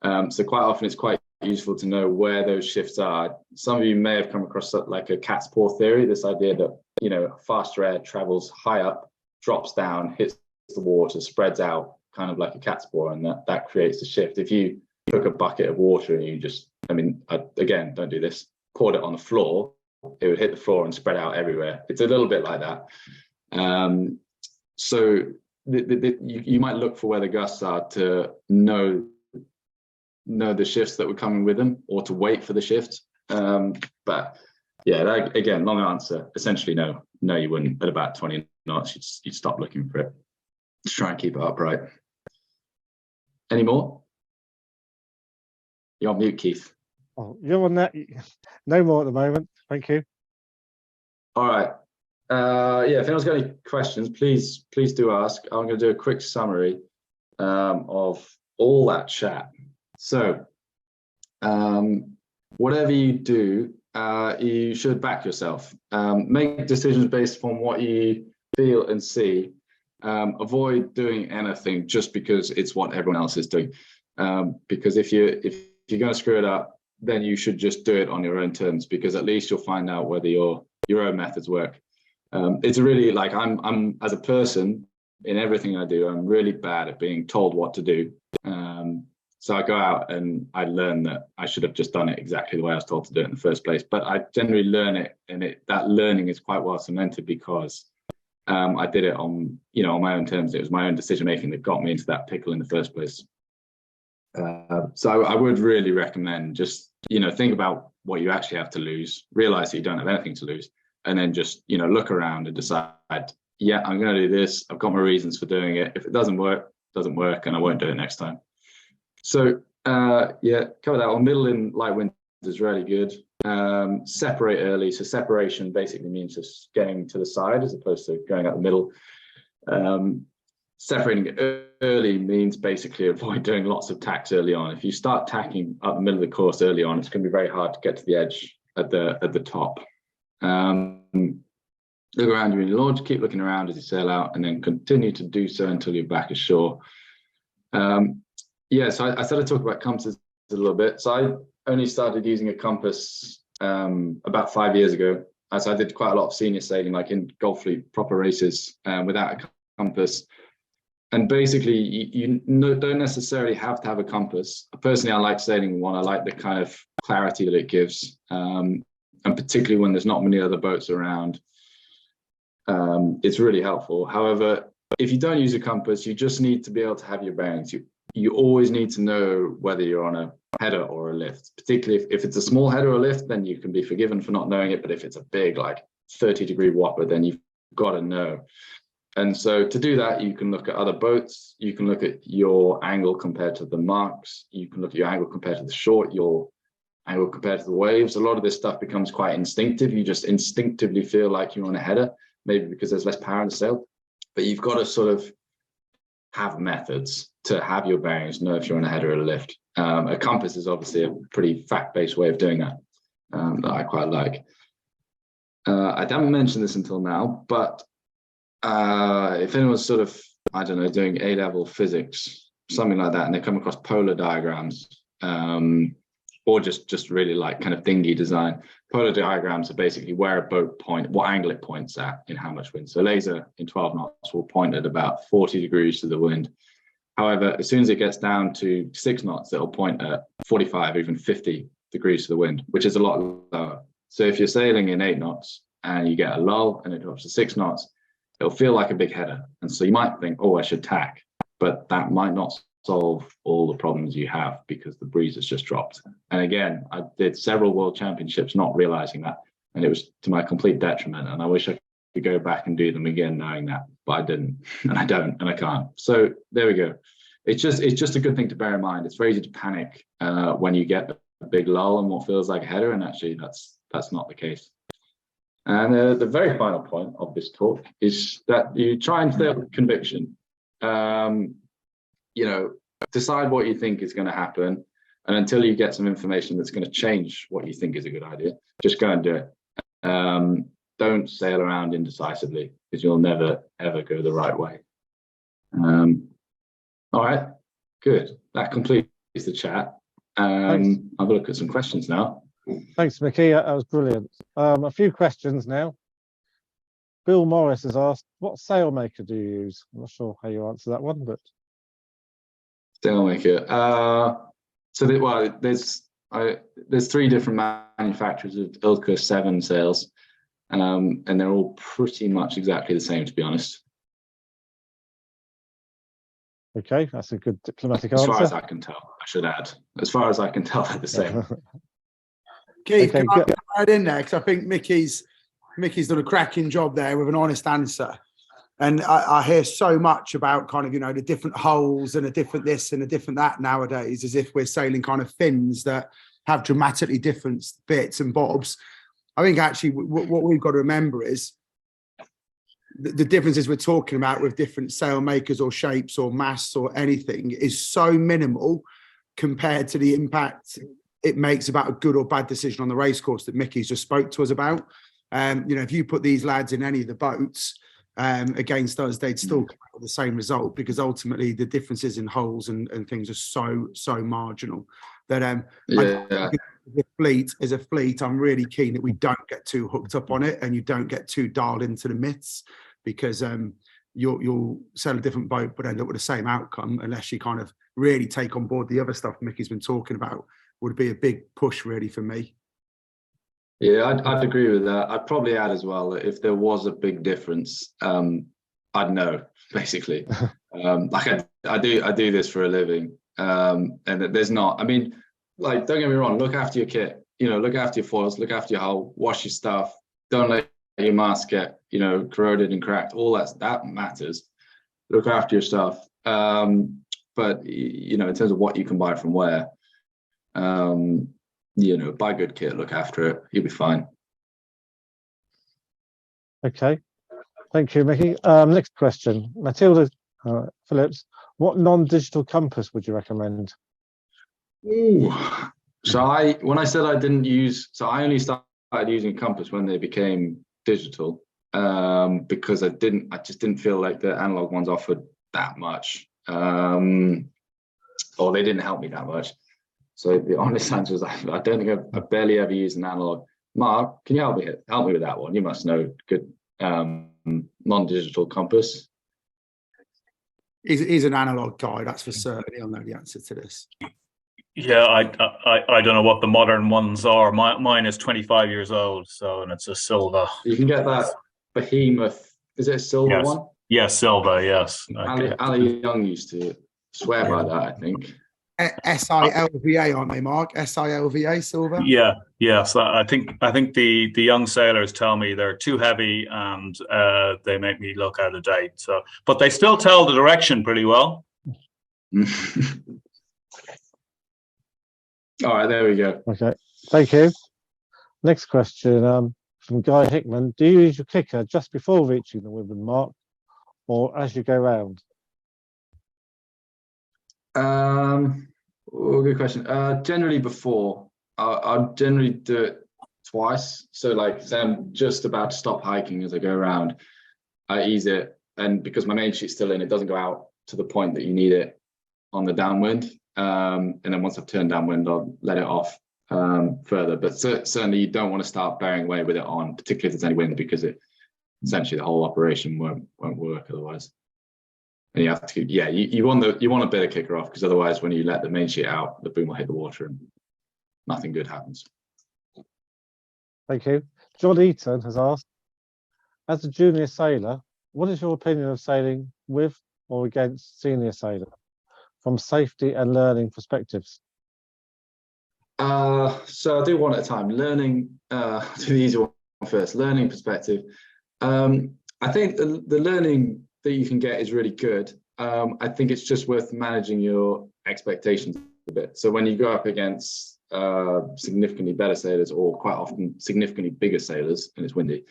So quite often it's quite useful to know where those shifts are. Some of you may have come across like a cat's paw theory, this idea that, you know, faster air travels high up, drops down, hits the water, spreads out kind of like a cat's paw, and that creates a shift. If you took a bucket of water and you just, again, don't do this, poured it on the floor, it would hit the floor and spread out everywhere. It's a little bit like that. So you might look for where the gusts are to know the shifts that were coming with them, or to wait for the shift. But yeah, again, long answer. Essentially, no, you wouldn't. At about 20 knots, you'd stop looking for it. Just try and keep it upright. Any more? You're on mute, Keith. Oh, you're on that. No more at the moment. Thank you. All right. Yeah, if anyone's got any questions, please do ask. I'm going to do a quick summary of all that chat. So, whatever you do, you should back yourself. Make decisions based on what you feel and see. Avoid doing anything just because it's what everyone else is doing. Because if you're going to screw it up, then you should just do it on your own terms, because at least you'll find out whether your own methods work. It's really like I'm as a person, in everything I do, I'm really bad at being told what to do. So I go out and I learn that I should have just done it exactly the way I was told to do it in the first place. But I generally learn it, and that learning is quite well cemented, because I did it on, on my own terms. It was my own decision making that got me into that pickle in the first place. So I would really recommend just, think about what you actually have to lose, realize that you don't have anything to lose, and then just, look around and decide, yeah, I'm going to do this. I've got my reasons for doing it. If it doesn't work, and I won't do it next time. So, cover that one. Middle in light wind is really good. Separate early. So separation basically means just getting to the side as opposed to going out the middle. Separating early means basically avoid doing lots of tacks early on. If you start tacking up the middle of the course early on, it's going to be very hard to get to the edge at the top. Look around you in your launch, keep looking around as you sail out, and then continue to do so until you're back ashore. So I started to talk about compasses a little bit. So I only started using a compass about 5 years ago. As I did quite a lot of senior sailing, like in Gulf Fleet proper races, without a compass. And basically, you don't necessarily have to have a compass. Personally, I like sailing one. I like the kind of clarity that it gives, and particularly when there's not many other boats around. It's really helpful. However, if you don't use a compass, you just need to be able to have your bearings. You always need to know whether you're on a header or a lift. Particularly if it's a small header or lift, then you can be forgiven for not knowing it. But if it's a big, like 30-degree whopper, then you've got to know. And so to do that, you can look at other boats. You can look at your angle compared to the marks. You can look at your angle compared to the short, your angle compared to the waves. A lot of this stuff becomes quite instinctive. You just instinctively feel like you're on a header, maybe because there's less power in the sail. But you've got to sort of have methods to have your bearings, know if you're on a header or a lift. A compass is obviously a pretty fact-based way of doing that, that I quite like. I haven't mentioned this until now, but if anyone's sort of, I don't know, doing A-level physics, something like that, and they come across polar diagrams, or just really like kind of dinghy design, polar diagrams are basically where a boat what angle it points at in how much wind. So laser in 12 knots will point at about 40 degrees to the wind. However, as soon as it gets down to 6 knots, it'll point at 45, even 50 degrees to the wind, which is a lot lower. So if you're sailing in 8 knots and you get a lull and it drops to 6 knots, it'll feel like a big header. And so you might think, oh, I should tack, but that might not solve all the problems you have because the breeze has just dropped. And again, I did several world championships not realizing that, and it was to my complete detriment. And I wish I could go back and do them again knowing that, but I didn't, and I don't, and I can't. So there we go. It's just a good thing to bear in mind. It's very easy to panic when you get a big lull and what feels like a header, and actually that's not the case. And the very final point of this talk is that you try and sail with conviction. Decide what you think is going to happen, and until you get some information that's going to change what you think is a good idea, just go and do it. Don't sail around indecisively, because you'll never ever go the right way. All right, good. That completes the chat. I'll have a look at some questions now. Thanks, Mickey. That was brilliant. A few questions now. Bill Morris has asked, what sailmaker do you use? I'm not sure how you answer that one, but sailmaker. There's 3 different manufacturers of Ilka 7 sails, and they're all pretty much exactly the same, to be honest. Okay, that's a good diplomatic answer. As far as I can tell, I should add. As far as I can tell, they're the same. Keith, can I add in there? Because I think Mickey's done a cracking job there with an honest answer. And I hear so much about kind of, the different holes and a different this and a different that nowadays, as if we're sailing kind of fins that have dramatically different bits and bobs. I think actually what we've got to remember is the differences we're talking about with different sail makers or shapes or masts or anything is so minimal compared to the impact it makes about a good or bad decision on the race course that Mickey's just spoke to us about. If you put these lads in any of the boats against us, they'd still come out with the same result, because ultimately the differences in holes and things are so marginal that as a fleet, I'm really keen that we don't get too hooked up on it and you don't get too dialed into the myths, because you'll sail a different boat but end up with the same outcome unless you kind of really take on board the other stuff Mickey's been talking about. Would be a big push really for me. Yeah, I'd agree with that. I'd probably add as well that if there was a big difference, I'd know basically. Like I do this for a living, and that there's not. I mean, like don't get me wrong. Look after your kit. You know, look after your foils. Look after your hull. Wash your stuff. Don't let your mask get corroded and cracked. All that matters. Look after your stuff. But in terms of what you can buy from where, buy good kit. Look after it. You'll be fine. Okay, thank you, Mickey. Next question, Matilda Phillips. What non-digital compass would you recommend? Ooh. So when I said I didn't use, so I only started using compass when they became digital, because I just didn't feel like the analog ones offered that much, or they didn't help me that much. So the honest answer is I don't think I've barely ever used an analog. Mark, can you help me with that one? You must know good non-digital compass. He's an analog guy, that's for certain. He'll know the answer to this. Yeah, I don't know what the modern ones are. Mine is 25 years old, and it's a Silva. You can get that behemoth. Is it a silver one? Yes, Silva. Yes. Ali Young used to swear by that, I think. SILVA, aren't they, Mark? SILVA, silver. Yeah. Yes. I think the young sailors tell me they're too heavy and they make me look out of date. So, but they still tell the direction pretty well. All right, there we go. Okay, thank you. Next question from Guy Hickman. Do you use your kicker just before reaching the Leeward Mark or as you go round? Good question. Generally before. I'll generally do it twice. So like say I'm just about to stop hiking as I go around, I ease it, and because my main sheet's still in, it doesn't go out to the point that you need it on the downwind. And then once I've turned downwind, I'll let it off further. But certainly you don't want to start bearing away with it on, particularly if there's any wind, because essentially the whole operation won't work otherwise. And you have to, you want a bit of kicker off, because otherwise when you let the main sheet out, the boom will hit the water and nothing good happens. Thank you. John Eaton has asked, as a junior sailor, what is your opinion of sailing with or against senior sailor from safety and learning perspectives? So I'll do one at a time. Learning, do the easy one first. Learning perspective. I think the learning that you can get is really good. I think it's just worth managing your expectations a bit. So when you go up against significantly better sailors, or quite often significantly bigger sailors, and it's windy,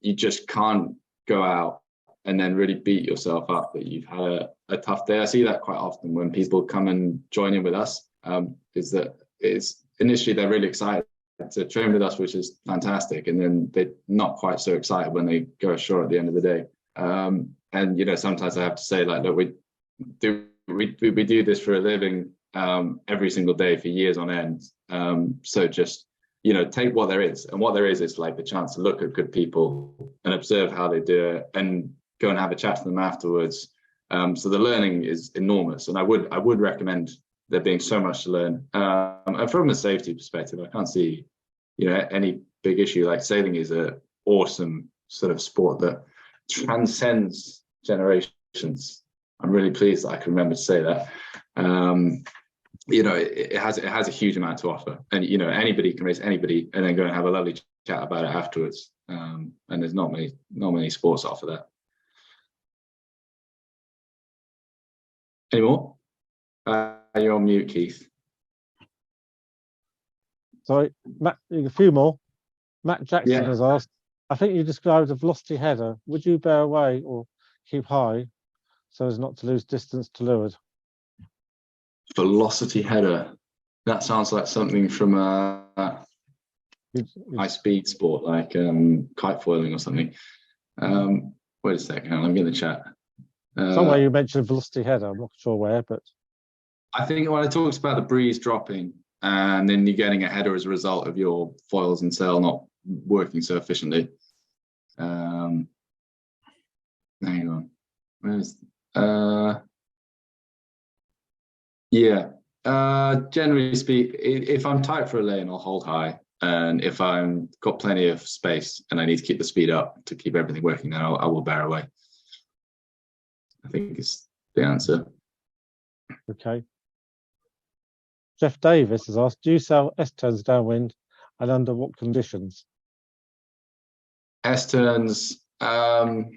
you just can't go out and then really beat yourself up that you've had a tough day. I see that quite often when people come and join in with us, is that it's initially they're really excited to train with us, which is fantastic, and then they're not quite so excited when they go ashore at the end of the day. And sometimes I have to say, like, look, we do this for a living every single day for years on end. So just take what there is, and what there is like the chance to look at good people and observe how they do it, and go and have a chat to them afterwards. So the learning is enormous, and I would recommend there being so much to learn. And from a safety perspective, I can't see any big issue. Like, sailing is an awesome sort of sport that transcends generations. I'm really pleased that I can remember to say that. It has a huge amount to offer, and anybody can race anybody and then go and have a lovely chat about it afterwards. And there's not many sports that offer that. Any more? You're on mute, Keith. Sorry, Matt, a few more. Matt Jackson Yeah. has asked, I think you described a velocity header. Would you bear away or keep high so as not to lose distance to leeward? Velocity header. That sounds like something from a high-speed sport, like kite foiling or something. Wait a second, I'm getting the chat. Somewhere you mentioned velocity header. I'm not sure where, but I think when it talks about the breeze dropping and then you're getting a header as a result of your foils and sail not working so efficiently. Hang on. Where's generally speak, if I'm tight for a lane, I'll hold high. And if I'm got plenty of space and I need to keep the speed up to keep everything working, then I will bear away. I think is the answer. Okay. Jeff Davis has asked, do you sell S-turns downwind and under what conditions? S-turns, the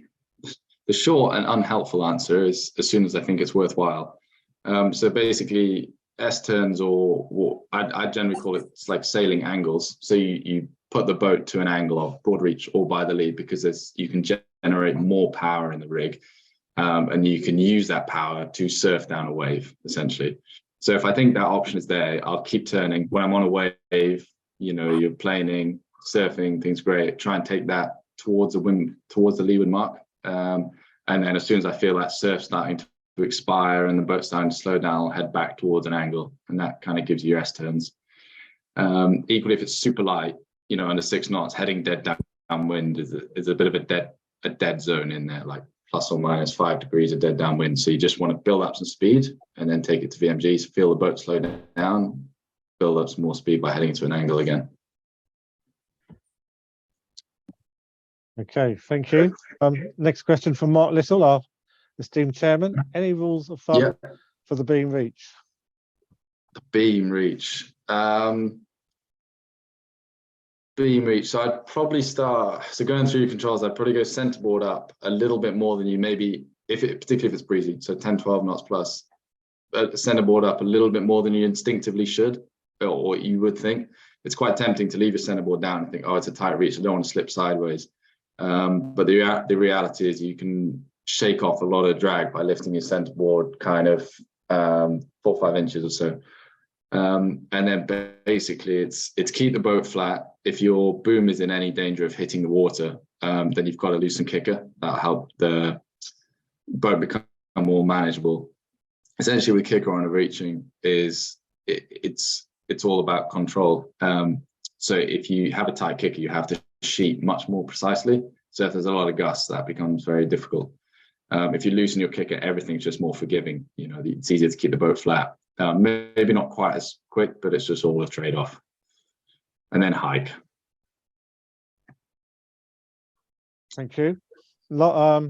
short and unhelpful answer is as soon as I think it's worthwhile. So basically S-turns, or what I generally call it, it's like sailing angles. So you put the boat to an angle of broad reach or by the lead, because you can generate more power in the rig, and you can use that power to surf down a wave, essentially. So if I think that option is there, I'll keep turning. When I'm on a wave, you know, you're planing, surfing, things great. Try and take that towards the wind, towards the leeward mark. And then as soon as I feel that surf starting to expire and the boat starting to slow down, I'll head back towards an angle, and that kind of gives you your S-turns. Equally, if it's super light, you know, under 6 knots, heading dead downwind is a bit of a dead zone in there, like plus or minus 5 degrees of dead downwind. So you just want to build up some speed and then take it to VMGs, feel the boat slow down, build up some more speed by heading to an angle again. Okay, thank you. Next question from Mark Little, our esteemed chairman. Any rules of thumb for the beam reach? The beam reach. Beam reach. So I'd probably start. So going through your controls, I'd probably go centerboard up a little bit more than you maybe, particularly if it's breezy. So 10, 12 knots plus. Centerboard up a little bit more than you instinctively should, or you would think. It's quite tempting to leave your centerboard down and think, oh, it's a tight reach, I don't want to slip sideways. But the reality is you can shake off a lot of drag by lifting your centerboard kind of 4 or 5 inches or so. And then basically it's keep the boat flat. If your boom is in any danger of hitting the water, then you've got a loosen kicker. That'll help the boat become more manageable. Essentially with kicker on a reaching is it's all about control. So if you have a tight kicker, you have to sheet much more precisely. So if there's a lot of gusts, that becomes very difficult. If you loosen your kicker, everything's just more forgiving. You know, it's easier to keep the boat flat. Maybe not quite as quick, but it's just all a trade-off. And then hike. Thank you.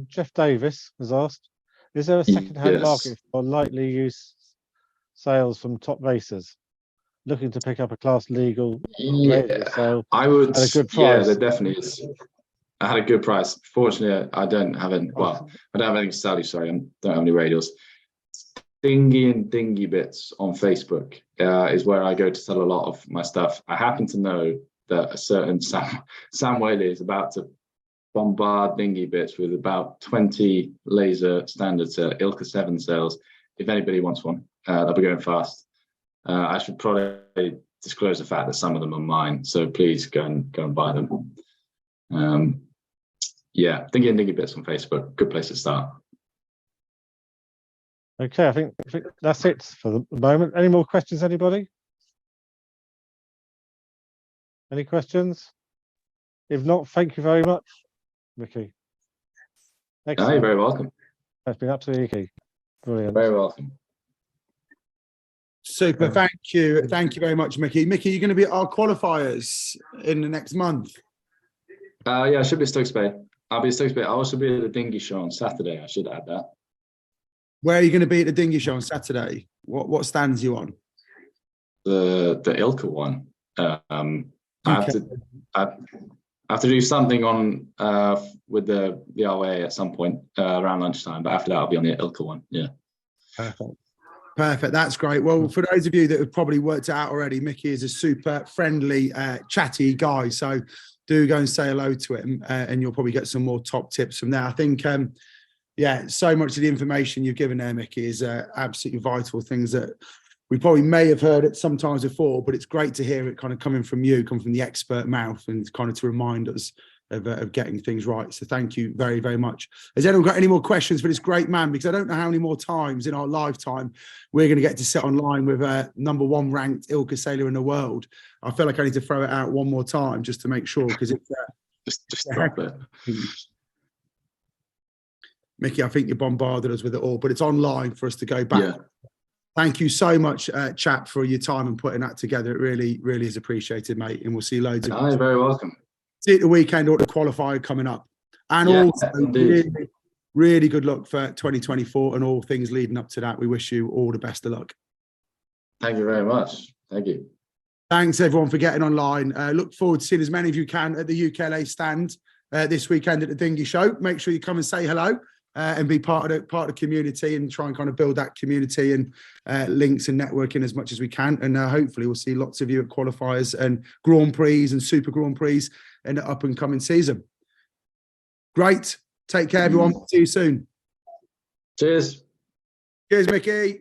Jeff Davis has asked, is there a second-hand market for lightly used sails from top racers looking to pick up a class legal sail I would, at a good price? Yeah, there definitely is. I had a good price. Fortunately, I don't have any, well, I don't have anything to sell you, sorry, I don't have any radials. Dinghy and Dinghy Bits on Facebook is where I go to sell a lot of my stuff. I happen to know that a certain Sam Whaley is about to bombard Dinghy Bits with about 20 laser standard sail, Ilka 7 sails. If anybody wants one, they'll be going fast. I should probably disclose the fact that some of them are mine, so please go and buy them. Yeah, Dinghy and Dinghy Bits on Facebook, good place to start. Okay, I think that's it for the moment. Any more questions, anybody? Any questions? If not, thank you very much, Mickey. Excellent. Oh, you're very welcome. That's been absolutely key. Brilliant. Very welcome. Super, thank you very much, Mickey. Mickey, you're going to be at our qualifiers in the next month. Yeah, I should be at Stokes Bay. I'll be at Stokes Bay. I'll also be at the Dinghy Show on Saturday. I should add that. Where are you going to be at the Dinghy Show on Saturday? What stands you on? The Ilka one. I have to do something on with the RWA at some point around lunchtime, but after that I'll be on the Ilka one. Yeah. Perfect. That's great. Well, for those of you that have probably worked it out already, Mickey is a super friendly, chatty guy. So do go and say hello to him, and you'll probably get some more top tips from there. I think. Yeah, so much of the information you've given there, Mickey, is absolutely vital. Things that we probably may have heard it sometimes before, but it's great to hear it kind of coming from you, come from the expert mouth, and kind of to remind us of getting things right. So thank you very, very much. Has anyone got any more questions for this great man? Because I don't know how many more times in our lifetime we're going to get to sit online with a #1 ranked Ilka sailor in the world. I feel like I need to throw it out one more time just to make sure, because it's just drop it. Mickey, I think you bombarded us with it all, but it's online for us to go back Thank you so much, chap, for your time and putting that together. It really, really is appreciated, mate. And we'll see loads of. You're very welcome. See you at the weekend or the qualifier coming up. And Yeah, also, indeed. really, really good luck for 2024 and all things leading up to that. We wish you all the best of luck. Thank you very much. Thank you. Thanks, everyone, for getting online. Look forward to seeing as many of you can at the UKLA stand this weekend at the Dinghy Show. Make sure you come and say hello. And be part of the community and try and kind of build that community and links and networking as much as we can. And hopefully we'll see lots of you at qualifiers and Grand Prix and Super Grand Prix in the up and coming season. Great. Take care, everyone. See you soon. Cheers. Cheers, Mickey.